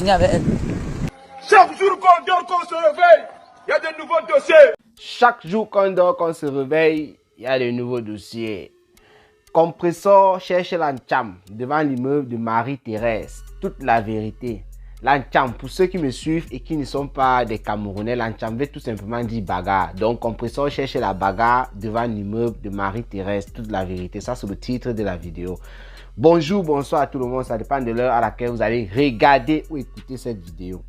Chaque jour qu'on dort, qu'on se réveille, il y a de nouveaux dossiers. Chaque jour qu'on dort, qu'on se réveille, il y a de nouveaux dossiers. Compressor cherche l'Ancham devant l'immeuble de Marie-Thérèse. Toute la vérité. L'Ancham, pour ceux qui me suivent et qui ne sont pas des Camerounais, l'Ancham veut tout simplement dire bagarre. Donc, Compressor cherche la bagarre devant l'immeuble de Marie-Thérèse. Toute la vérité. Ça, c'est le titre de la vidéo. Bonjour, bonsoir à tout le monde. Ça dépend de l'heure à laquelle vous allez regarder ou écouter cette vidéo.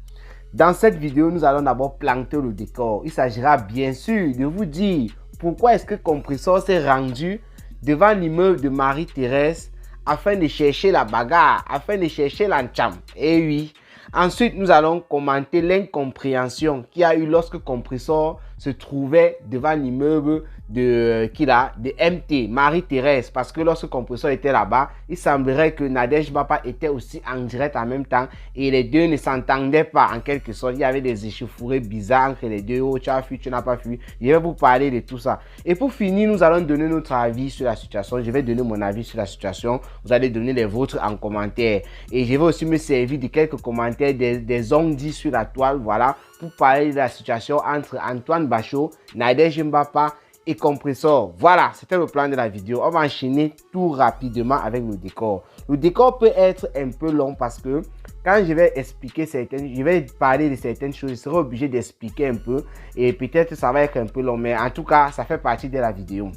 Dans cette vidéo, nous allons d'abord planter le décor. Il s'agira bien sûr de vous dire pourquoi est-ce que Compressor s'est rendu devant l'immeuble de Marie-Thérèse afin de chercher la bagarre, afin de chercher l'Ancham. Et oui. Ensuite, nous allons commenter l'incompréhension qu'il y a eu lorsque Compressor se trouvait devant l'immeuble de MT, Marie-Thérèse. Parce que lorsque Compressor était là-bas, il semblerait que Nadège Bapa était aussi en direct en même temps. Et les deux ne s'entendaient pas en quelque sorte. Il y avait des échauffourées bizarres entre les deux. Oh, tu as fui, tu n'as pas fui. Je vais vous parler de tout ça. Et pour finir, nous allons donner notre avis sur la situation. Je vais donner mon avis sur la situation. Vous allez donner les vôtres en commentaire. Et je vais aussi me servir de quelques commentaires des on-dit sur la toile, voilà, pour parler de la situation entre Antoine Bachot, Nadège Mbapa et Compressor. Voilà, c'était le plan de la vidéo. On va enchaîner tout rapidement avec le décor. Le décor peut être un peu long parce que quand je vais expliquer je vais parler de certaines choses, je serai obligé d'expliquer un peu et peut-être ça va être un peu long, mais en tout cas, ça fait partie de la vidéo.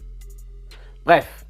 Bref.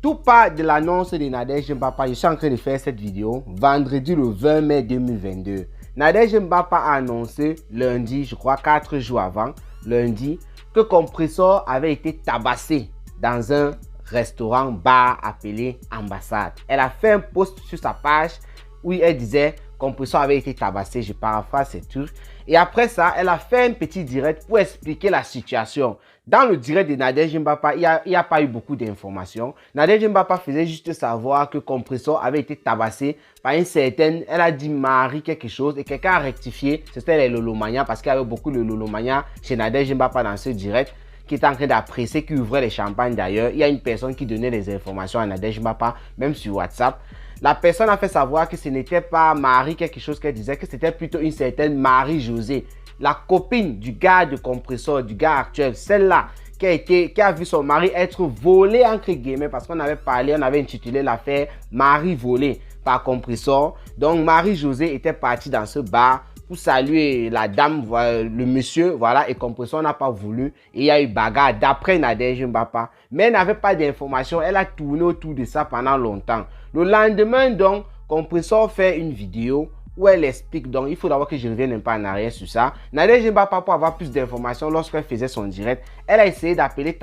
Tout part de l'annonce de Nadège Mbapa. Je suis en train de faire cette vidéo vendredi le 20 mai 2022. Nadège Mbapa a annoncé lundi, je crois 4 jours avant, lundi, que Compressor avait été tabassé dans un restaurant-bar appelé Ambassade. Elle a fait un post sur sa page où elle disait Compressor avait été tabassé, je paraphrase ces trucs. Et après ça, elle a fait un petit direct pour expliquer la situation. Dans le direct de Nadège Mbapa, il n'y a pas eu beaucoup d'informations. Nadège Mbapa faisait juste savoir que Compressor avait été tabassé par une certaine, elle a dit Marie quelque chose et quelqu'un a rectifié. C'était les Lolomania parce qu'il y avait beaucoup de Lolomania chez Nadège Mbapa dans ce direct qui était en train d'apprécier, qui ouvrait les champagnes d'ailleurs. Il y a une personne qui donnait des informations à Nadège Mbapa, même sur WhatsApp. La personne a fait savoir que ce n'était pas Marie quelque chose qu'elle disait, que c'était plutôt une certaine Marie-Josée, la copine du gars de Compressor, du gars actuel, celle-là qui a vu son mari être volé entre guillemets parce qu'on avait parlé, on avait intitulé l'affaire Marie volée par Compressor. Donc Marie-Josée était partie dans ce bar pour saluer la dame, le monsieur, voilà, et Compressor n'a pas voulu. Et il y a eu bagarre d'après Nadège Mbapa. Mais elle n'avait pas d'informations, elle a tourné autour de ça pendant longtemps. Le lendemain, donc, Compressor fait une vidéo où elle explique, donc il faut d'abord que je revienne un peu en arrière sur ça. Nadège Mbapa, pour avoir plus d'informations, lorsqu'elle faisait son direct, elle a essayé d'appeler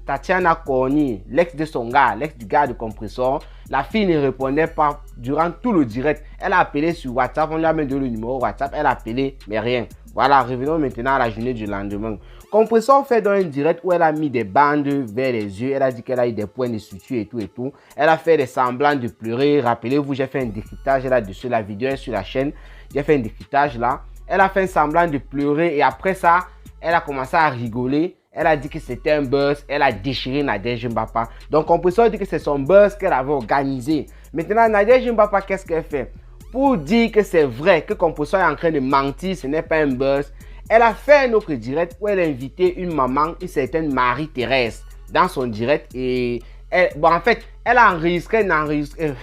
Tatiana Corny, l'ex de son gars, l'ex du gars de Compressor. La fille ne répondait pas durant tout le direct. Elle a appelé sur WhatsApp, on lui a mis le numéro WhatsApp, elle a appelé, mais rien. Voilà, revenons maintenant à la journée du lendemain. Compressor fait dans un direct où elle a mis des bandes vers les yeux. Elle a dit qu'elle a eu des points de suture et tout et tout. Elle a fait des semblants de pleurer. Rappelez-vous, j'ai fait un décryptage là-dessus. La vidéo est sur la chaîne. J'ai fait un décryptage là. Elle a fait un semblant de pleurer et après ça, elle a commencé à rigoler. Elle a dit que c'était un buzz. Elle a déchiré Nadège Mbapa. Donc, Compressor dit que c'est son buzz qu'elle avait organisé. Maintenant, Nadège Mbapa, qu'est-ce qu'elle fait? Pour dire que c'est vrai, que Compressor est en train de mentir, ce n'est pas un buzz. Elle a fait un autre direct où elle a invité une maman, une certaine Marie-Thérèse, dans son direct. Et en fait, elle a enregistré un enregistrement.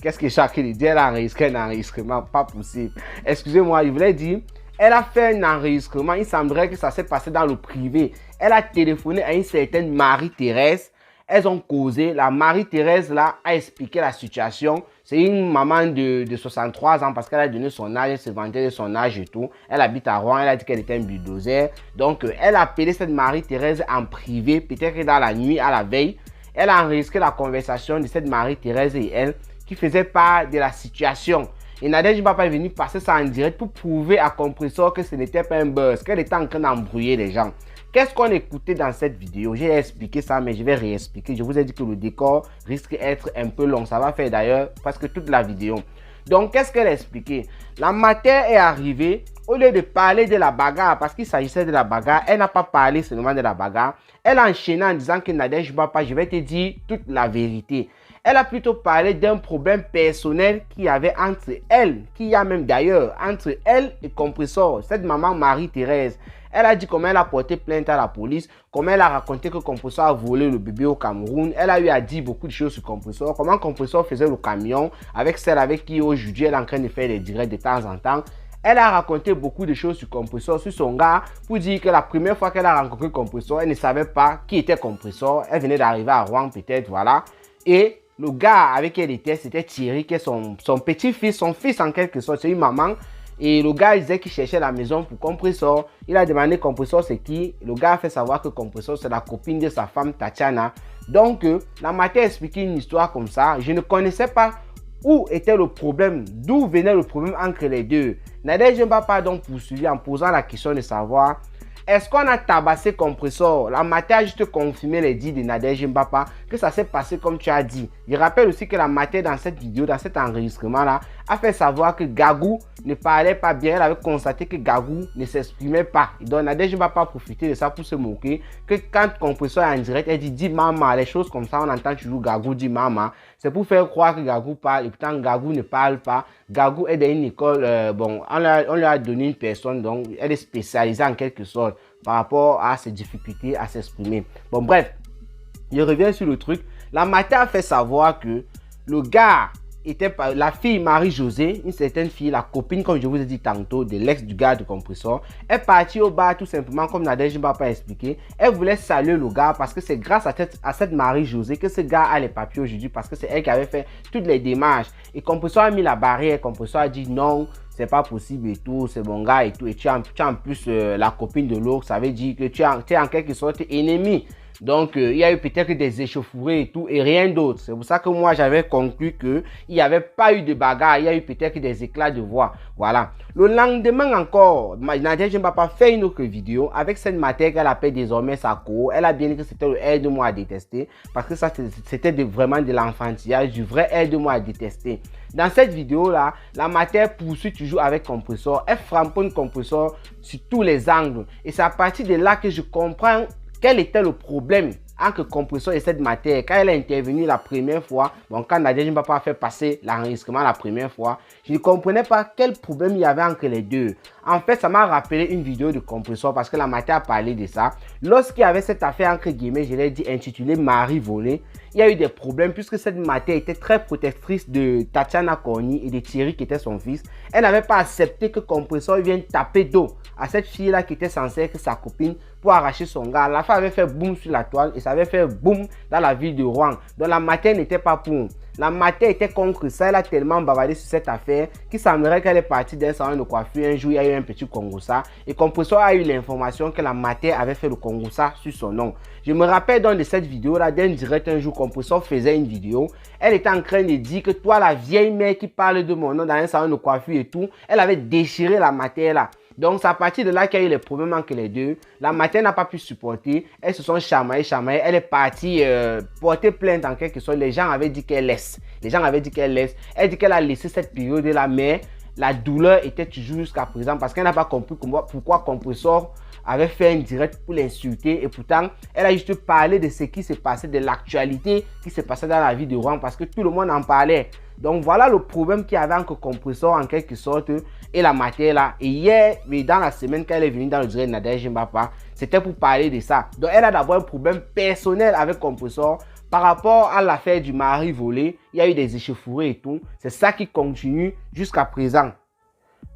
Qu'est-ce que chacun dit? Elle a enregistré un enregistrement, pas possible. Excusez-moi, je voulais dire, elle a fait un enregistrement. Il semblerait que ça s'est passé dans le privé. Elle a téléphoné à une certaine Marie-Thérèse. Elles ont causé. La Marie-Thérèse là a expliqué la situation. C'est une maman de 63 ans parce qu'elle a donné son âge, elle se vantait de son âge et tout. Elle habite à Rouen, elle a dit qu'elle était un bulldozer. Donc, elle a appelé cette Marie-Thérèse en privé, peut-être que dans la nuit, à la veille. Elle a enregistré la conversation de cette Marie-Thérèse et elle qui faisait part de la situation. Et Nadège Mbapa est venu passer ça en direct pour prouver à Compressor que ce n'était pas un buzz, qu'elle était en train d'embrouiller les gens. Qu'est-ce qu'on écoutait dans cette vidéo? J'ai expliqué ça, mais je vais réexpliquer. Je vous ai dit que le décor risque d'être un peu long. Ça va faire d'ailleurs presque toute la vidéo. Donc, qu'est-ce qu'elle a expliqué? La matière est arrivée. Au lieu de parler de la bagarre, parce qu'il s'agissait de la bagarre, elle n'a pas parlé seulement de la bagarre. Elle a enchaîné en disant que Nadège Mbapa, je vais te dire toute la vérité. Elle a plutôt parlé d'un problème personnel qu'il y avait entre elle, qu'il y a même d'ailleurs, entre elle et Compressor, cette maman Marie-Thérèse. Elle a dit comment elle a porté plainte à la police, comment elle a raconté que Compressor a volé le bébé au Cameroun. Elle a eu à dire beaucoup de choses sur Compressor, comment Compressor faisait le camion avec celle avec qui aujourd'hui elle est en train de faire des directs de temps en temps. Elle a raconté beaucoup de choses sur Compressor, sur son gars, pour dire que la première fois qu'elle a rencontré Compressor, elle ne savait pas qui était Compressor. Elle venait d'arriver à Rouen peut-être, voilà. Et le gars avec qui elle était, c'était Thierry, qui est son petit-fils, son fils en quelque sorte, c'est une maman. Et le gars disait qu'il cherchait la maison pour Compressor. Il a demandé Compressor c'est qui. Le gars a fait savoir que Compressor c'est la copine de sa femme Tatiana. Donc la matière a expliqué une histoire comme ça. Je ne connaissais pas où était le problème, d'où venait le problème entre les deux. Nadège Mbapa a donc poursuivi en posant la question de savoir est-ce qu'on a tabassé Compressor. La matière a juste confirmé les dits de Nadège Mbapa que ça s'est passé comme tu as dit. Je rappelle aussi que la matière dans cette vidéo, dans cet enregistrement-là, a fait savoir que Gagou ne parlait pas bien. Elle avait constaté que Gagou ne s'exprimait pas. Donc Nadège Mbapa a profité de ça pour se moquer. Que quand Compressor est en direct, elle dit dis maman, les choses comme ça, on entend toujours Gagou dit maman. C'est pour faire croire que Gagou parle et pourtant Gagou ne parle pas. Gagou est dans une école, on lui a donné une personne, donc elle est spécialisée en quelque sorte par rapport à ses difficultés à s'exprimer. Bon bref, je reviens sur le truc. La matière a fait savoir que le gars était la fille Marie-Josée, une certaine fille, la copine, comme je vous ai dit tantôt, de l'ex du gars de Compressor, est partie au bar tout simplement, comme Nadège Mbapa a expliqué. Elle voulait saluer le gars parce que c'est grâce à cette Marie-Josée que ce gars a les papiers aujourd'hui, parce que c'est elle qui avait fait toutes les démarches. Et Compressor a mis la barrière, Compressor a dit non, c'est pas possible et tout, c'est mon gars et tout. Et tu as en plus la copine de l'autre, ça veut dire que tu es en quelque sorte ennemi. Donc, il y a eu peut-être des échauffourées et tout, et rien d'autre. C'est pour ça que moi, j'avais conclu qu'il n'y avait pas eu de bagarre. Il y a eu peut-être des éclats de voix. Voilà. Le lendemain encore, Nadège Mbapa fait une autre vidéo avec cette matière qu'elle appelle désormais sa co. Elle a bien dit que c'était le aide-moi à détester, parce que ça, c'était vraiment de l'enfantillage, du vrai aide-moi à détester. Dans cette vidéo-là, la matière poursuit toujours avec Compressor. Elle framponne Compressor sur tous les angles. Et c'est à partir de là que je comprends quel était le problème entre Compressor et cette matière. Quand elle a intervenu la première fois, bon, quand Nadège Mbapa a fait passer l'enregistrement la première fois, je ne comprenais pas quel problème il y avait entre les deux. En fait, ça m'a rappelé une vidéo de Compressor parce que la matière a parlé de ça. Lorsqu'il y avait cette affaire entre guillemets, je l'ai dit, intitulée Marie volée, il y a eu des problèmes puisque cette matière était très protectrice de Tatiana Corny et de Thierry qui était son fils. Elle n'avait pas accepté que Compressor vienne taper dos à cette fille-là qui était censée être sa copine pour arracher son gars. La femme avait fait boum sur la toile et ça avait fait boum dans la ville de Rouen. Donc la matière n'était pas pour. La matière était contre ça. Elle a tellement bavardé sur cette affaire qu'il semblerait qu'elle est partie d'un salon de coiffure. Un jour, il y a eu un petit Congossa. Et Compressor a eu l'information que la matière avait fait le Congossa sur son nom. Je me rappelle donc de cette vidéo-là, d'un direct un jour, Compressor faisait une vidéo. Elle était en train de dire que toi, la vieille mère qui parle de mon nom dans un salon de coiffure et tout, elle avait déchiré la matière là. Donc c'est à partir de là qu'il y a eu les problèmes entre les deux. La matière n'a pas pu supporter. Elles se sont chamaillées. Elle est partie porter plainte en quelque sorte. Les gens avaient dit qu'elle laisse. Elle dit qu'elle a laissé cette période-là, mais la douleur était toujours jusqu'à présent parce qu'elle n'a pas compris pourquoi Compressor avait fait un direct pour l'insulter. Et pourtant, elle a juste parlé de ce qui s'est passé, de l'actualité qui s'est passé dans la vie de Rouen parce que tout le monde en parlait. Donc voilà le problème qu'il y avait entre Compressor en quelque sorte et la matière là. Et hier, mais dans la semaine quand elle est venue dans le direct de Nadège Mbapa, c'était pour parler de ça. Donc elle a d'abord un problème personnel avec Compressor par rapport à l'affaire du mari volé. Il y a eu des échauffourées et tout. C'est ça qui continue jusqu'à présent.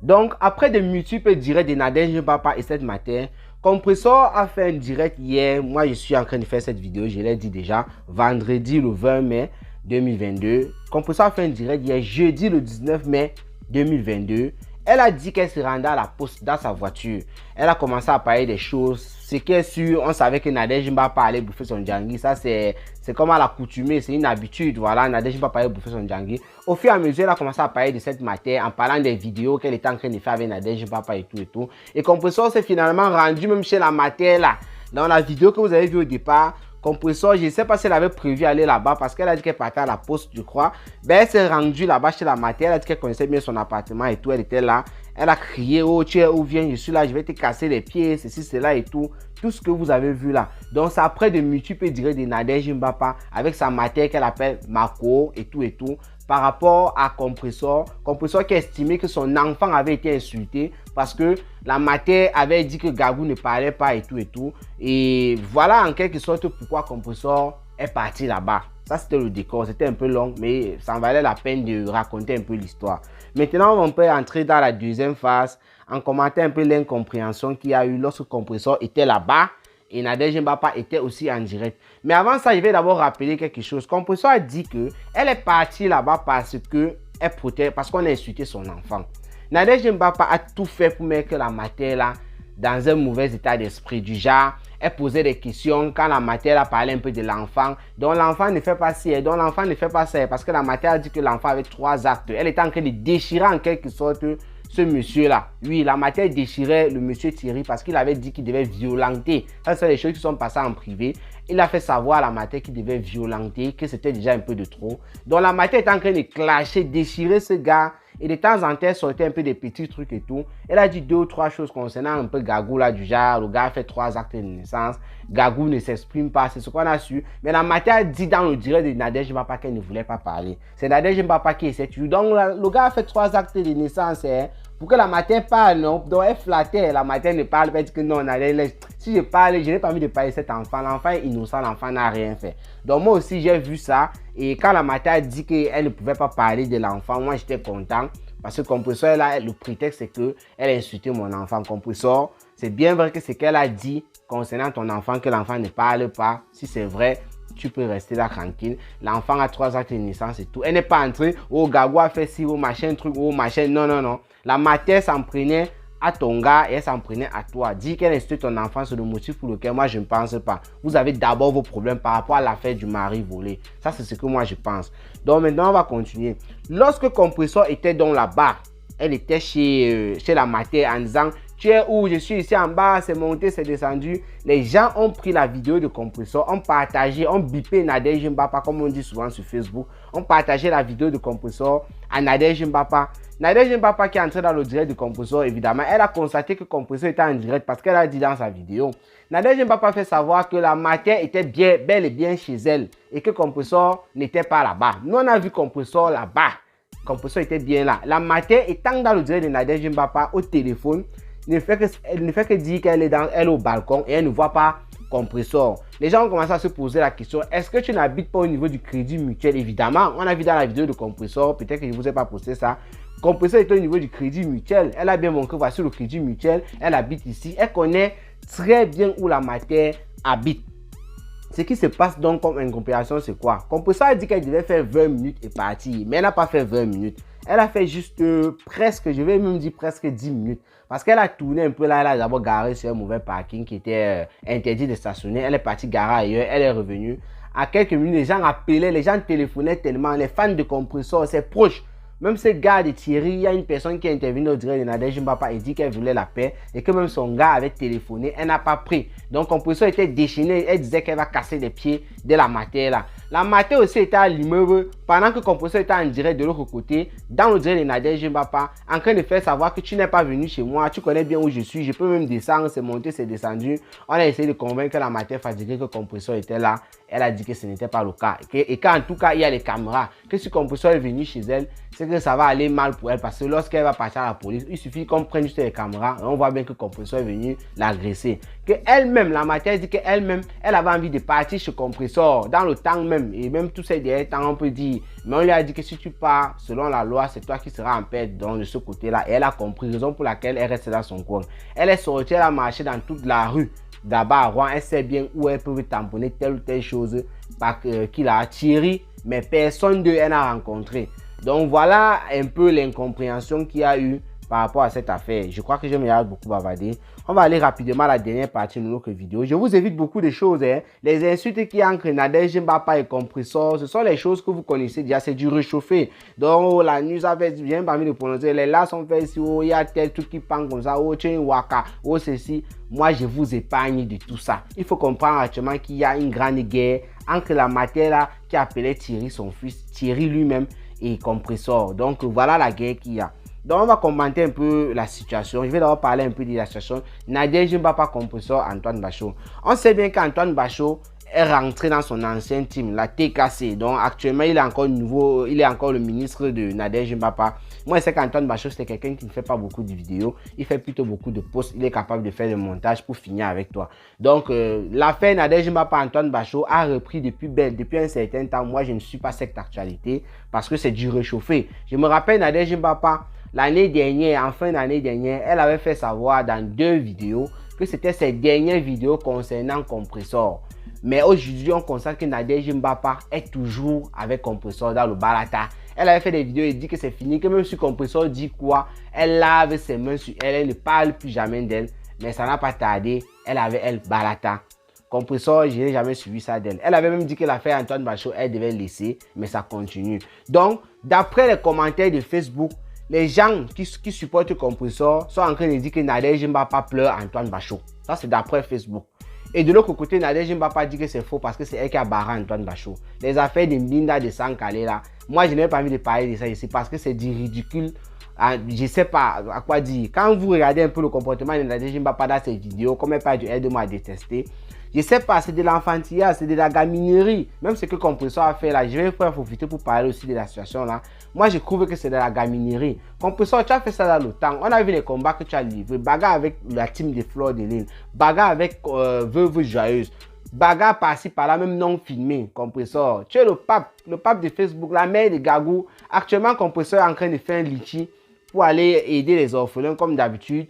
Donc après de multiples directs de Nadège Mbapa et cette matière, Compressor a fait un direct hier. Moi je suis en train de faire cette vidéo, je l'ai dit déjà, vendredi le 20 mai 2022. Compressor a fait un direct hier, jeudi le 19 mai 2022. Elle a dit qu'elle se rendait à la poste dans sa voiture. Elle a commencé à parler des choses. Ce qui est sûr, on savait que Nadège Mbapa allait bouffer son djangui. Ça, c'est comme à l'accoutumée, c'est une habitude. Voilà, Nadège Mbapa allait bouffer son djangui. Au fur et à mesure, elle a commencé à parler de cette matière en parlant des vidéos qu'elle était en train de faire avec Nadège Mbapa et tout et tout. Et Compressor s'est finalement rendu même chez la matière là. Dans la vidéo que vous avez vue au départ, Compressor, je ne sais pas si elle avait prévu aller là-bas parce qu'elle a dit qu'elle partait à la poste, je crois. Ben, elle s'est rendue là-bas chez la matière. Elle a dit qu'elle connaissait bien son appartement et tout. Elle était là. Elle a crié, oh tu es où, viens, je suis là, je vais te casser les pieds, ceci, cela et tout. Tout ce que vous avez vu là. Donc, c'est après de multiples directs de Nadège Mbapa avec sa matière qu'elle appelle Mako et tout. Par rapport à Compressor. Compressor qui a estimé que son enfant avait été insulté parce que la matière avait dit que Gagou ne parlait pas et tout. Et voilà en quelque sorte pourquoi Compressor est parti là-bas. Ça, c'était le décor. C'était un peu long, mais ça en valait la peine de raconter un peu l'histoire. Maintenant, on peut entrer dans la deuxième phase en commentant un peu l'incompréhension qu'il y a eu lorsque Compressor était là-bas et Nadège Mbapa était aussi en direct. Mais avant ça, je vais d'abord rappeler quelque chose. Compressor a dit qu'elle est partie là-bas parce qu'on a insulté son enfant. Nadège Mbapa a tout fait pour mettre la matière là dans un mauvais état d'esprit. Du genre, elle posait des questions quand la matière a parlé un peu de l'enfant. Donc l'enfant ne fait pas ci, donc l'enfant ne fait pas ça. Parce que la matière a dit que l'enfant avait 3 actes. Elle était en train de déchirer en quelque sorte ce monsieur-là. Oui, la matière déchirait le monsieur Thierry parce qu'il avait dit qu'il devait violenter. Ça, c'est les choses qui sont passées en privé. Il a fait savoir à la matière qu'il devait violenter, que c'était déjà un peu de trop. Donc la matière est en train de clasher, déchirer ce gars. Et de temps en temps, elle sortait un peu des petits trucs et tout. Elle a dit 2 ou 3 choses concernant un peu Gagou là, du genre, le gars a fait 3 actes de naissance. Gagou ne s'exprime pas, c'est ce qu'on a su. Mais la matière a dit dans le direct de Nadège Mbapa qu'elle ne voulait pas parler. C'est Nadège Mbapa qui essaie de tuer. Donc le gars a fait 3 actes de naissance, hein, pour que la matière parle, non? Donc elle flattait, la matière ne parle pas, elle dit que non, si je parle, je n'ai pas envie de parler de cet enfant. L'enfant est innocent, l'enfant n'a rien fait. Donc moi aussi j'ai vu ça. Et quand la matière a dit qu'elle ne pouvait pas parler de l'enfant, moi j'étais content. Parce que Compressor, là, le prétexte, c'est qu'elle a insulté mon enfant. Compressor, c'est bien vrai que ce qu'elle a dit concernant ton enfant, que l'enfant ne parle pas. Si c'est vrai, tu peux rester là tranquille. L'enfant a 3 actes de naissance et tout. Elle n'est pas entrée, oh, Gagou a fait ci, oh, machin, truc, oh, machin. Non. La matière s'en prenait à ton gars et elle s'en prenait à toi. Dis qu'elle insulte ton enfant, c'est le motif pour lequel moi je ne pense pas. Vous avez d'abord vos problèmes par rapport à l'affaire du mari volé. Ça, c'est ce que moi je pense. Donc maintenant, on va continuer. Lorsque Compressor était dans la barre, elle était chez la matière en disant tu es où? Je suis ici en bas, c'est monté, c'est descendu. Les gens ont pris la vidéo de Compressor, ont partagé, ont bipé Nadège Mbapa, comme on dit souvent sur Facebook. On partagé la vidéo de Compressor à Nadège Mbapa. Nadège Mbapa qui est entrée dans le direct de Compressor, évidemment, elle a constaté que Compressor était en direct parce qu'elle a dit dans sa vidéo. Nadège Mbapa fait savoir que la matière était bel et bien chez elle et que Compressor n'était pas là-bas. Nous, on a vu Compressor là-bas. Compressor était bien là. La matière étant dans le direct de Nadège Mbapa au téléphone, elle ne fait que dire qu'elle est au balcon et elle ne voit pas Compressor. Les gens ont commencé à se poser la question, est-ce que tu n'habites pas au niveau du crédit mutuel? Évidemment, on a vu dans la vidéo de Compressor, peut-être que je ne vous ai pas posté ça. Compressor est au niveau du crédit mutuel. Elle a bien montré, voici le crédit mutuel. Elle habite ici. Elle connaît très bien où la matière habite. Ce qui se passe donc comme incompréhension, c'est quoi? Compressor a dit qu'elle devait faire 20 minutes et partir, mais elle n'a pas fait 20 minutes. Elle a fait juste presque, je vais même dire presque 10 minutes. Parce qu'elle a tourné un peu là, elle a d'abord garé sur un mauvais parking qui était interdit de stationner. Elle est partie garer ailleurs, elle est revenue. À quelques minutes, les gens appelaient, les gens téléphonaient tellement. Les fans de Compressor, ses proches. Même ce gars de Thierry, il y a une personne qui est intervenue au direct de Nadège Mbapa et dit qu'elle voulait la paix et que même son gars avait téléphoné, elle n'a pas pris. Donc Compressor était déchaînée, elle disait qu'elle va casser les pieds de la matière là. La matière aussi était à l'immeuble pendant que Compressor était en direct de l'autre côté, dans le direct de Nadège Mbapa, en train de faire savoir que tu n'es pas venu chez moi, tu connais bien où je suis, je peux même descendre, c'est monté, c'est descendu. On a essayé de convaincre la matière fatiguée que Compressor était là. Elle a dit que ce n'était pas le cas. Et qu'en tout cas, il y a les caméras. Que si Compressor est venu chez elle, c'est que ça va aller mal pour elle. Parce que lorsqu'elle va partir à la police, il suffit qu'on prenne juste les caméras. Et on voit bien que Compressor est venu l'agresser. Elle-même, la matière dit qu'elle-même, elle avait envie de partir chez Compressor dans le temps même. Et même tous ces derniers temps, on peut dire. Mais on lui a dit que si tu pars, selon la loi, c'est toi qui seras en paix de ce côté-là. Et elle a compris, raison pour laquelle elle reste dans son coin. Elle est sortie, elle a marché dans toute la rue. D'abord, à Rouen, elle sait bien où elle peut tamponner telle ou telle chose qu'il a attiré, mais personne d'eux elle a rencontré. Donc voilà un peu l'incompréhension qu'il y a eu par rapport à cette affaire. Je crois que je me beaucoup bavarder. On va aller rapidement à la dernière partie de notre vidéo. Je vous évite beaucoup de choses. Hein. Les insultes qui entrent Nadège Mbapa et Compressor, ce sont les choses que vous connaissez déjà. C'est du réchauffé. Donc oh, la news avait bien parmi de prononcer. Les là sont faits ici. Oh, il y a tel truc qui pend comme ça. Oh, tiens, waka. Oh, ceci. Moi, je vous épargne de tout ça. Il faut comprendre actuellement qu'il y a une grande guerre entre la matière là qui appelait Thierry son fils, Thierry lui-même et Compressor. Donc voilà la guerre qu'il y a. Donc, on va commenter un peu la situation. Je vais d'abord parler un peu de la situation. Nadège Mbapa compresseur Antoine Bachot. On sait bien qu'Antoine Bachot est rentré dans son ancien team, la TKC. Donc, actuellement, il est encore nouveau, il est encore le ministre de Nadège Mbapa. Moi, je sais qu'Antoine Bachot, c'est quelqu'un qui ne fait pas beaucoup de vidéos. Il fait plutôt beaucoup de posts. Il est capable de faire le montage pour finir avec toi. Donc, l'affaire Nadège Mbapa Antoine Bachot a repris depuis un certain temps. Moi, je ne suis pas cette actualité parce que c'est du réchauffé. Je me rappelle Nadège Mbapa. L'année dernière, en fin d'année dernière, elle avait fait savoir dans 2 vidéos que c'était ses dernières vidéos concernant Compressor. Mais aujourd'hui, on constate que Nadège Mbapa est toujours avec Compressor dans le Balata. Elle avait fait des vidéos et dit que c'est fini, que même si Compressor dit quoi, elle lave ses mains sur elle, elle ne parle plus jamais d'elle. Mais ça n'a pas tardé, elle avait elle Balata. Compressor, je n'ai jamais suivi ça d'elle. Elle avait même dit que l'affaire Antoine Bachot, elle devait laisser, mais ça continue. Donc, d'après les commentaires de Facebook, les gens qui supportent Compressor sont en train de dire que Nadège Mbapa pleure Antoine Bachot. Ça, c'est d'après Facebook. Et de l'autre côté, Nadège Mbapa dit que c'est faux parce que c'est elle qui a barré Antoine Bachot. Les affaires de Mbinda, de Sankale là, moi, je n'ai pas envie de parler de ça ici parce que c'est du ridicule. Je ne sais pas à quoi dire. Quand vous regardez un peu le comportement de Nadège Mbapa dans ses vidéos, comme elle parle du aide-moi à détester, je ne sais pas, c'est de l'enfantillage, c'est de la gaminerie. Même ce que Compressor a fait là, je vais profiter pour parler aussi de la situation là. Moi, je trouve que c'est de la gaminerie. Compressor, tu as fait ça dans le temps. On a vu les combats que tu as livrés. Bagarre avec la team de Fleur de Lille. Bagarre avec Veuve Joyeuse. Bagarre par-ci, par-là, même non filmé. Compressor, tu es le pape de Facebook, la mère de Gagou. Actuellement, Compressor est en train de faire un litchi pour aller aider les orphelins comme d'habitude.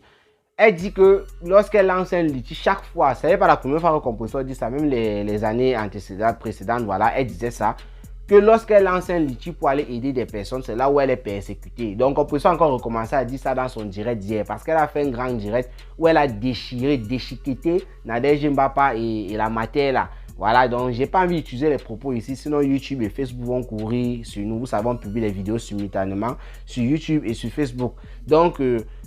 Elle dit que lorsqu'elle lance un litchi, chaque fois, ce n'est pas la première fois que Compressor dit ça, même les années précédentes, voilà, elle disait ça, que lorsqu'elle lance un litchi pour aller aider des personnes, c'est là où elle est persécutée. Donc, Compressor a encore recommencé à dire ça dans son direct d'hier, parce qu'elle a fait un grand direct où elle a déchiqueté Nadège Mbapa et la matière là. Voilà, donc j'ai pas envie d'utiliser les propos ici, sinon YouTube et Facebook vont courir sur nous. Vous savez, on publie les vidéos simultanément sur YouTube et sur Facebook. Donc,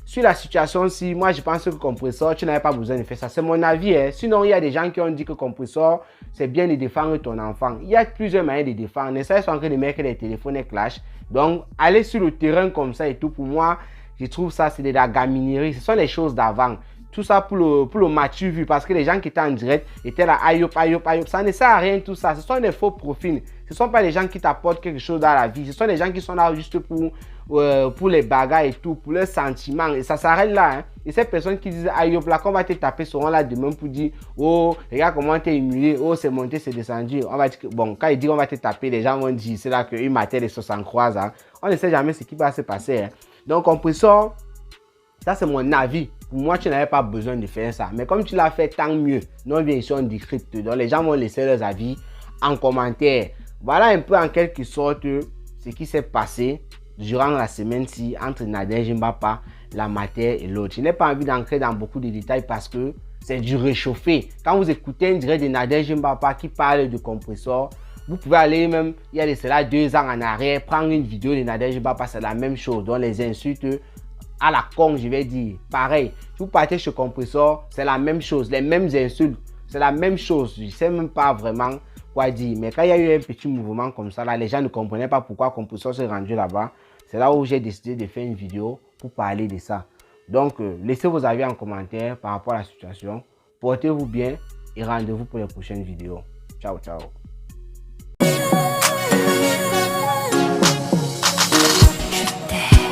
sur la situation-ci, moi je pense que Compressor, tu n'avais pas besoin de faire ça. C'est mon avis. Hein. Sinon, il y a des gens qui ont dit que Compressor, c'est bien de défendre ton enfant. Il y a plusieurs moyens de défendre. Ne serait-ce en train de mettre les téléphones et clash. Donc, aller sur le terrain comme ça et tout, pour moi, je trouve ça, c'est de la gaminerie. Ce sont les choses d'avant. Tout ça pour le match vu, parce que les gens qui étaient en direct étaient là, aïe, ça ne sert à rien tout ça. Ce sont des faux profils. Ce ne sont pas les gens qui t'apportent quelque chose dans la vie. Ce sont les gens qui sont là juste pour les bagarres et tout, pour leurs sentiments. Et ça s'arrête là. Hein. Et ces personnes qui disent aïe, là, qu'on va te taper seront là demain pour dire oh, regarde comment t'es humilié, oh, c'est monté, c'est descendu. On va dire que, bon, quand ils disent on va te taper, les gens vont dire c'est là qu'une matière de 63 ans. On ne sait jamais ce qui va se passer. Hein. Donc, Compressor, ça c'est mon avis. Pour moi, tu n'avais pas besoin de faire ça. Mais comme tu l'as fait, tant mieux. Nous, bien sûr, on décrypte. Donc, les gens vont laisser leurs avis en commentaire. Voilà un peu en quelque sorte ce qui s'est passé durant la semaine-ci entre Nadège Mbapa, la matière et l'autre. Je n'ai pas envie d'entrer dans beaucoup de détails parce que c'est du réchauffé. Quand vous écoutez un direct de Nadège Mbapa qui parle de Compressor, vous pouvez aller même, il y a de cela 2 ans en arrière, prendre une vidéo de Nadège Mbapa, c'est la même chose. Donc, les insultes à la con, je vais dire. Pareil, vous partez chez Compressor, c'est la même chose, les mêmes insultes, c'est la même chose. Je ne sais même pas vraiment quoi dire. Mais quand il y a eu un petit mouvement comme ça, là, les gens ne comprenaient pas pourquoi Compressor s'est rendu là-bas. C'est là où j'ai décidé de faire une vidéo pour parler de ça. Donc, laissez vos avis en commentaire par rapport à la situation. Portez-vous bien et rendez-vous pour les prochaines vidéos. Ciao, ciao.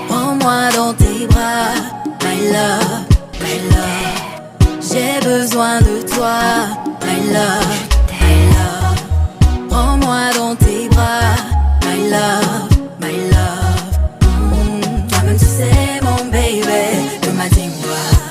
Prends-moi dans tes bras, my love, my love. J'ai besoin de toi, my love, my love. Prends-moi dans tes bras, my love, my love. Toi-même tu sais mon baby, que ma dis-moi.